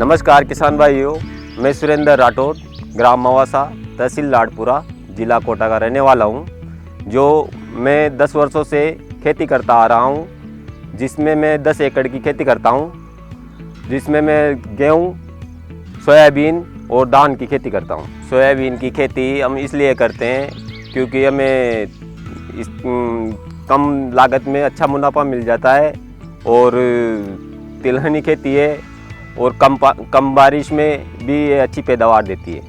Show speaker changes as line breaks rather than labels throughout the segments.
नमस्कार किसान भाइयों, मैं सुरेंद्र राठौर, ग्राम मवासा, तहसील लाडपुरा, जिला कोटा का रहने वाला हूं। जो मैं 10 वर्षों से खेती करता आ रहा हूं, जिसमें मैं 10 एकड़ की खेती करता हूं, जिसमें मैं गेहूं, सोयाबीन और धान की खेती करता हूं। सोयाबीन की खेती हम इसलिए करते हैं क्योंकि हमें कम लागत में अच्छा मुनाफा मिल जाता है और तिलहनी खेती है और कम बारिश में भी ये अच्छी पैदावार देती है।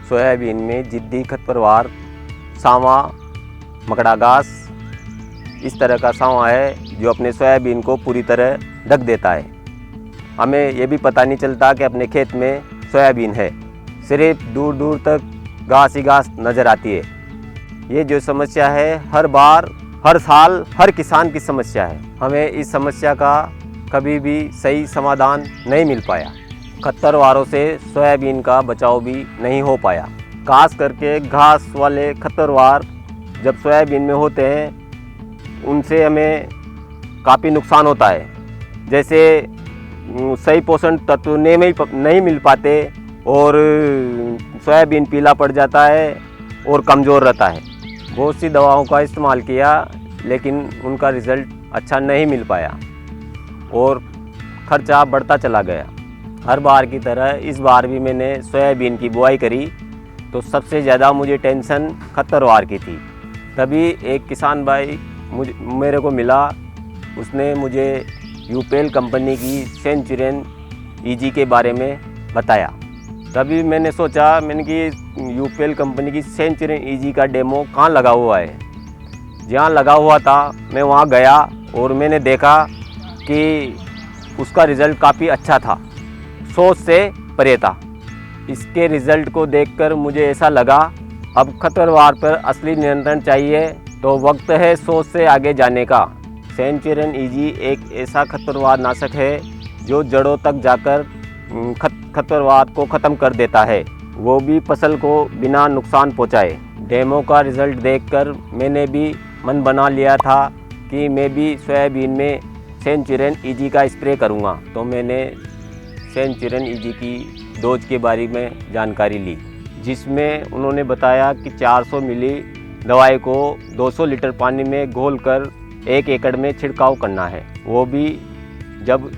सोयाबीन में जिद्दी, खरपतवार, सांवा, मकड़ा घास, इस तरह का सांवा है जो अपने सोयाबीन को पूरी तरह ढक देता है। हमें ये भी पता नहीं चलता कि अपने खेत में सोयाबीन है, सिर्फ दूर दूर तक घास ही घास नज़र आती है। ये जो समस्या है हर बार, हर साल, हर किसान की समस्या है। हमें इस समस्या का कभी भी सही समाधान नहीं मिल पाया। खरपतवारों से सोयाबीन का बचाव भी नहीं हो पाया। खास करके घास वाले खरपतवार जब सोयाबीन में होते हैं, उनसे हमें काफ़ी नुकसान होता है। जैसे सही पोषण तत्व नहीं मिल पाते और सोयाबीन पीला पड़ जाता है और कमज़ोर रहता है। बहुत सी दवाओं का इस्तेमाल किया लेकिन उनका रिज़ल्ट अच्छा नहीं मिल पाया और खर्चा बढ़ता चला गया। हर बार की तरह इस बार भी मैंने सोयाबीन की बुआई करी तो सबसे ज़्यादा मुझे टेंशन खरपतवार की थी। तभी एक किसान भाई मेरे को मिला, उसने मुझे यूपेल कंपनी की सेंचुरियन ईजी के बारे में बताया। तभी मैंने सोचा, मैंने कि यूपेल कंपनी की सेंचुरियन ईजी का डेमो कहाँ लगा हुआ है। जहाँ लगा हुआ था मैं वहाँ गया और मैंने देखा कि उसका रिज़ल्ट काफ़ी अच्छा था, सोच से परे था। इसके रिज़ल्ट को देखकर मुझे ऐसा लगा अब खरपतवार पर असली नियंत्रण चाहिए, तो वक्त है सोच से आगे जाने का। सेंचुरियन ईजी एक ऐसा खरपतवार नाशक है जो जड़ों तक जाकर खरपतवार को ख़त्म कर देता है, वो भी फसल को बिना नुकसान पहुँचाए। डेमो का रिज़ल्ट देखकर मैंने भी मन बना लिया था कि मैं भी सोयाबीन में सेंचुरियन ईजी का स्प्रे करूंगा। तो मैंने सेंचुरियन ईजी की डोज के बारे में जानकारी ली, जिसमें उन्होंने बताया कि 400 मिली दवाई को 200 लीटर पानी में घोलकर 1 एकड़ में छिड़काव करना है। वो भी जब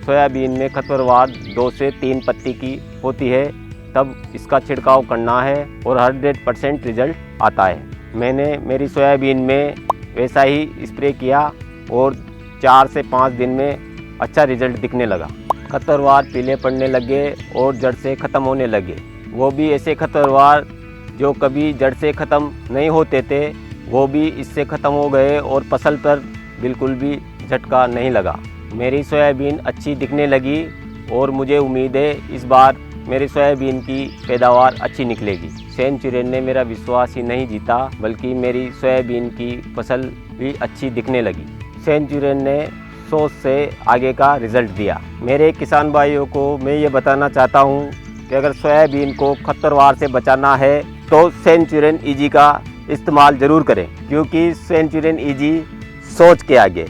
सोयाबीन में खरपतवार 2 से 3 पत्ती की होती है तब इसका छिड़काव करना है और 100% रिजल्ट आता है। मैंने मेरी सोयाबीन में वैसा ही स्प्रे किया और 4 से 5 दिन में अच्छा रिजल्ट दिखने लगा। खरपतवार पीले पड़ने लगे और जड़ से ख़त्म होने लगे। वो भी ऐसे खरपतवार जो कभी जड़ से ख़त्म नहीं होते थे, वो भी इससे ख़त्म हो गए और फसल पर बिल्कुल भी झटका नहीं लगा। मेरी सोयाबीन अच्छी दिखने लगी और मुझे उम्मीद है इस बार मेरी सोयाबीन की पैदावार अच्छी निकलेगी। सेंचुरियन ने मेरा विश्वास ही नहीं जीता, बल्कि मेरी सोयाबीन की फसल भी अच्छी दिखने लगी। सेंचुरियन ने सोच से आगे का रिज़ल्ट दिया। मेरे किसान भाइयों को मैं ये बताना चाहता हूँ कि अगर सोयाबीन को खरपतवार से बचाना है तो सेंचुरियन ईजी का इस्तेमाल ज़रूर करें, क्योंकि सेंचुरियन ईजी सोच के आगे।